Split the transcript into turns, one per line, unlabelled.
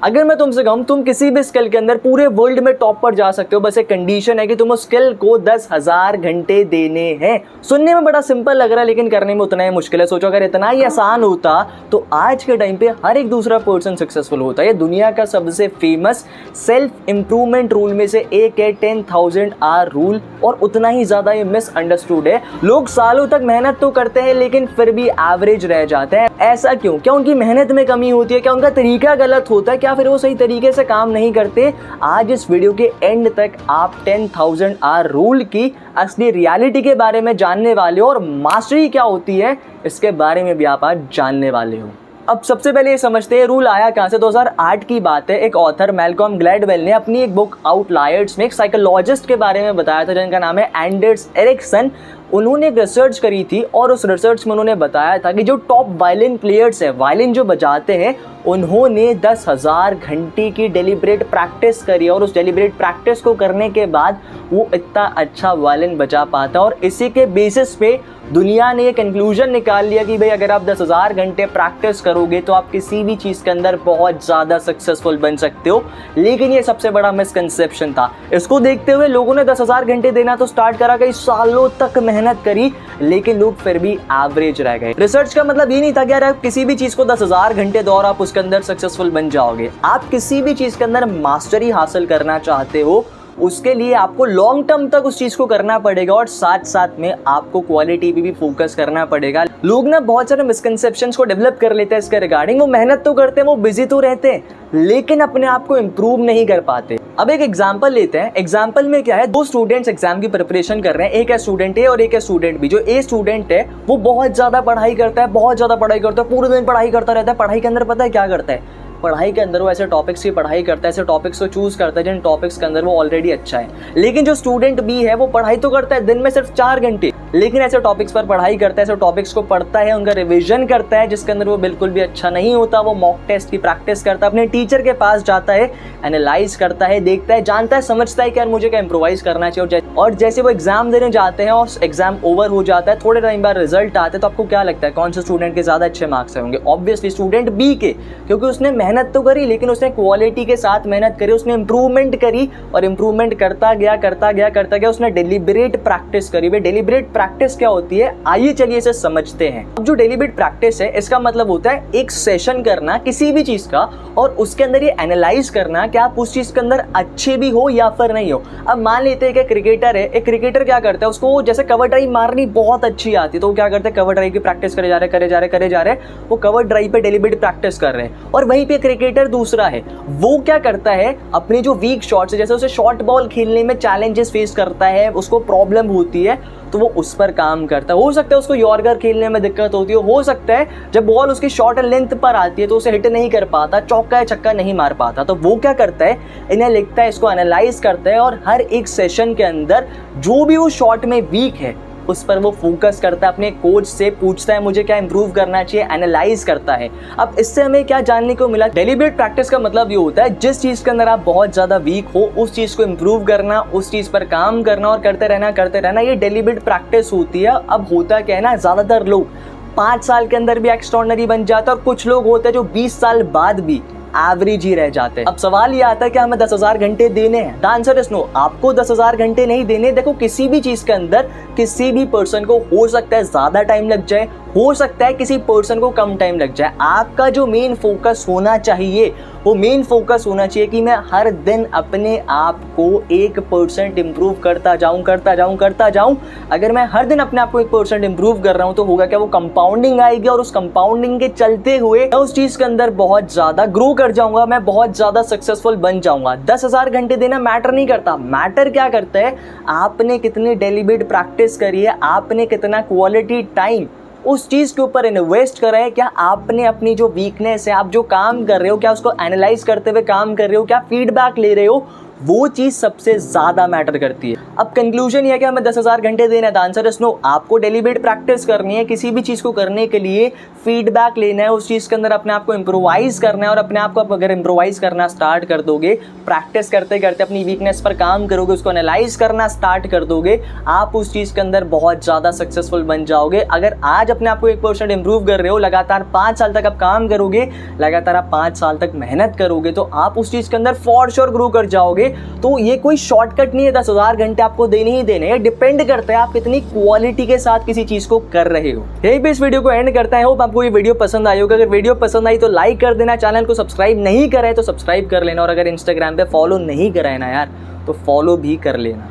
अगर मैं तुमसे कहूं तुम किसी भी स्किल के अंदर पूरे वर्ल्ड में टॉप पर जा सकते हो, बस एक कंडीशन है कि तुम उस स्किल को 10,000 घंटे देने हैं। सुनने में बड़ा सिंपल लग रहा है लेकिन करने में उतना ही मुश्किल है। सोचो अगर इतना ही आसान होता तो आज के टाइम पे हर एक दूसरा पर्सन सक्सेसफुल होता है। ये दुनिया का सबसे फेमस सेल्फ इंप्रूवमेंट रूल में से एक है 10,000 आवर रूल, और उतना ही ज्यादा ये मिसअंडरस्टूड है। लोग सालों तक मेहनत तो करते हैं लेकिन फिर भी एवरेज रह जाते हैं। ऐसा क्यों? क्या उनकी मेहनत में कमी होती है? क्या उनका तरीका गलत होता है? क्या फिर वो सही तरीके से काम नहीं करते? आज इस वीडियो के एंड तक आप 10,000 आवर रूल की असली रियलिटी के बारे में जानने वाले हो, और मास्टरी क्या होती है इसके बारे में भी आप आज जानने वाले हो। अब सबसे पहले ये समझते हैं रूल आया कहाँ से। 2008 की बात है। एक ऑथर मैल्कॉम ग्लैडवेल ने अपनी एक बुक आउटलायर्स में एक साइकोलॉजिस्ट के बारे में बताया था जिनका नाम है एंडर्स एरिक्सन। उन्होंने एक रिसर्च करी थी और उस रिसर्च में उन्होंने बताया था कि जो टॉप वायलिन प्लेयर्स हैं, वायलिन जो बजाते हैं, उन्होंने 10,000 घंटे की डेलिब्रेट प्रैक्टिस करी, और उस डेलिब्रेट प्रैक्टिस को करने के बाद वो इतना अच्छा वायलिन बजा पाता। और इसी के बेसिस पे दुनिया ने ये कंक्लूजन निकाल लिया कि भाई अगर आप 10,000 घंटे प्रैक्टिस करोगे तो आप किसी भी चीज़ के अंदर बहुत ज़्यादा सक्सेसफुल बन सकते हो। लेकिन ये सबसे बड़ा मिसकंसेप्शन था। इसको देखते हुए लोगों ने 10,000 घंटे देना तो स्टार्ट करा, कई सालों तक मेहनत करी, लेकिन लोग फिर भी एवरेज रह गए। रिसर्च का मतलब ये नहीं था कि यार आप किसी भी चीज़ को 10,000 घंटे दो और आप उसके अंदर सक्सेसफुल बन जाओगे। आप किसी भी चीज़ के अंदर मास्टरी हासिल करना चाहते हो, उसके लिए आपको लॉन्ग टर्म तक उस चीज़ को करना पड़ेगा, और साथ साथ में आपको क्वालिटी पे भी फोकस करना पड़ेगा। लोग ना बहुत सारे मिसकंसेप्शंस को डेवलप कर लेते हैं इसके रिगार्डिंग। वो मेहनत तो करते हैं, वो बिजी तो रहते हैं, लेकिन अपने आप को इम्प्रूव नहीं कर पाते। अब एक एग्जाम्पल लेते हैं। एग्जाम्पल में क्या है, दो स्टूडेंट्स एग्जाम की प्रिपरेशन कर रहे हैं। एक है स्टूडेंट ए और एक है स्टूडेंट बी। जो ए स्टूडेंट है वो बहुत ज़्यादा पढ़ाई करता है, बहुत ज़्यादा पढ़ाई करता है, पूरे दिन पढ़ाई करता रहता है। पढ़ाई के अंदर पता है क्या करता है? पढ़ाई के अंदर वो ऐसे टॉपिक्स की पढ़ाई करता है, ऐसे टॉपिक्स को चूज करता है जिन टॉपिक्स के अंदर वो ऑलरेडी अच्छा है। लेकिन जो स्टूडेंट बी है वो पढ़ाई तो करता है दिन में सिर्फ 4 घंटे, लेकिन ऐसे टॉपिक्स पर पढ़ाई करता है, ऐसे टॉपिक्स को पढ़ता है, उनका रिवीजन करता है जिसके अंदर वो बिल्कुल भी अच्छा नहीं होता। वो मॉक टेस्ट की प्रैक्टिस करता है, अपने टीचर के पास जाता है, एनालाइज करता है, देखता है, जानता है, समझता है कि यार मुझे क्या इम्प्रोवाइज करना चाहिए। और जैसे वो एग्जाम देने जाते हैं और एग्जाम ओवर हो जाता है, थोड़े टाइम बाद रिजल्ट आते हैं, तो आपको क्या लगता है कौन से स्टूडेंट के ज़्यादा अच्छे मार्क्स होंगे? ऑब्वियसली स्टूडेंट बी के, क्योंकि उसने मेहनत तो करी लेकिन उसने क्वालिटी के साथ मेहनत करी, उसने इंप्रूवमेंट करी, और इंप्रूवमेंट करता गया। उसने डेलिब्रेट प्रैक्टिस करी। भाई डेलिब्रेट प्रैक्टिस क्या होती है, आइए चलिए इसे समझते हैं। अब जो डेलिब्रेट प्रैक्टिस है इसका मतलब होता है एक सेशन करना किसी भी चीज का, और उसके अंदर ये एनालाइज करना कि आप उस चीज के अंदर अच्छे भी हो या फिर नहीं हो। अब मान लेते हैं कि क्रिकेटर है, एक क्रिकेटर क्या करता है, उसको जैसे कवर ड्राइव मारनी बहुत अच्छी आती है, तो वो क्या करते हैं, कवर ड्राइव की प्रैक्टिस करे जा रहे, वो कवर ड्राइव पे डेलिब्रेट प्रैक्टिस कर रहे हैं। और वहीं पे क्रिकेटर दूसरा है, वो क्या करता है, अपनी जो वीक शॉट्स है, जैसे उसे शॉर्ट बॉल खेलने में चैलेंजेस फेस करता है, उसको प्रॉब्लम होती है, तो वो उस पर काम करता है। हो सकता है उसको यॉर्कर खेलने में दिक्कत होती है, हो सकता है जब बॉल उसकी शॉर्ट लेंथ पर आती है तो उसे हिट नहीं कर पाता, चौका या छक्का नहीं मार पाता। तो वो क्या करता है, इन्हें लिखता है, इसको एनालाइज करता है, और हर एक सेशन के अंदर जो भी वो शॉट में वीक है उस पर वो फोकस करता है, अपने कोच से पूछता है मुझे क्या इंप्रूव करना चाहिए, एनालाइज करता है। अब इससे हमें क्या जानने को मिला, डेलिब्रेट प्रैक्टिस का मतलब ये होता है जिस चीज़ के अंदर आप बहुत ज़्यादा वीक हो उस चीज़ को इंप्रूव करना, उस चीज़ पर काम करना और करते रहना, ये डेलिब्रेट प्रैक्टिस होती है। अब होता क्या है ना, ज़्यादातर लोग 5 साल के अंदर भी एक्स्ट्राऑर्डिनरी बन जाते हैं, और कुछ लोग होते हैं जो 20 साल बाद भी एवरेज ही रह जाते हैं। अब सवाल ये आता है कि हमें 10,000 घंटे देने हैं। द आंसर इज नो, आपको 10,000 घंटे नहीं देने। देखो किसी भी चीज के अंदर किसी भी पर्सन को हो सकता है ज्यादा टाइम लग जाए, हो सकता है किसी पर्सन को कम टाइम लग जाए। आपका जो मेन फोकस होना चाहिए वो मेन फोकस होना चाहिए कि मैं हर दिन अपने आप को 1% इंप्रूव करता जाऊं। अगर मैं हर दिन अपने आप को 1% इंप्रूव कर रहा हूं तो होगा क्या, वो कंपाउंडिंग आएगी, और उस कंपाउंडिंग के चलते हुए मैं उस चीज के अंदर बहुत ज्यादा ग्रो कर जाऊंगा, मैं बहुत ज्यादा सक्सेसफुल बन जाऊंगा। 10,000 घंटे देना मैटर नहीं करता। मैटर क्या करता है, आपने कितनी डेलिब्रेट प्रैक्टिस करी है, आपने कितना क्वालिटी टाइम उस चीज़ के ऊपर इन्वेस्ट कर रहे हैं। क्या आपने अपनी जो वीकनेस है, आप जो काम कर रहे हो, क्या उसको एनालाइज करते हुए काम कर रहे हो, क्या फीडबैक ले रहे हो, वो चीज़ सबसे ज़्यादा मैटर करती है। अब कंक्लूजन ये कि हमें 10,000 घंटे देना है, द आंसर इज नो। आपको डेलीबरेट प्रैक्टिस करनी है, किसी भी चीज़ को करने के लिए फीडबैक लेना है, उस चीज़ के अंदर अपने आप को इम्प्रोवाइज़ करना है, और अपने आप को आप अगर इम्प्रोवाइज़ करना स्टार्ट कर दोगे, प्रैक्टिस करते करते अपनी वीकनेस पर काम करोगे, उसको एनालाइज करना स्टार्ट कर दोगे, आप उस चीज़ के अंदर बहुत ज़्यादा सक्सेसफुल बन जाओगे। अगर आज अपने आप को 1% इंप्रूव कर रहे हो, लगातार 5 साल तक आप काम करोगे, लगातार आप 5 साल तक मेहनत करोगे, तो आप उस चीज़ के अंदर फॉर श्योर ग्रो कर जाओगे। तो ये कोई शॉर्टकट नहीं है, 10,000 घंटे आपको देने ही देने हैं, डिपेंड करता है आप कितनी क्वालिटी के साथ किसी चीज़ को कर रहे हो। यही पे इस वीडियो को एंड करता है। होप आपको ये वीडियो पसंद आई होगा। अगर वीडियो पसंद आई तो लाइक कर देना, चैनल को सब्सक्राइब नहीं करा है तो सब्सक्राइब कर लेना, और अगर इंस्टाग्राम पे फॉलो नहीं करा है ना यार, तो फॉलो भी कर लेना।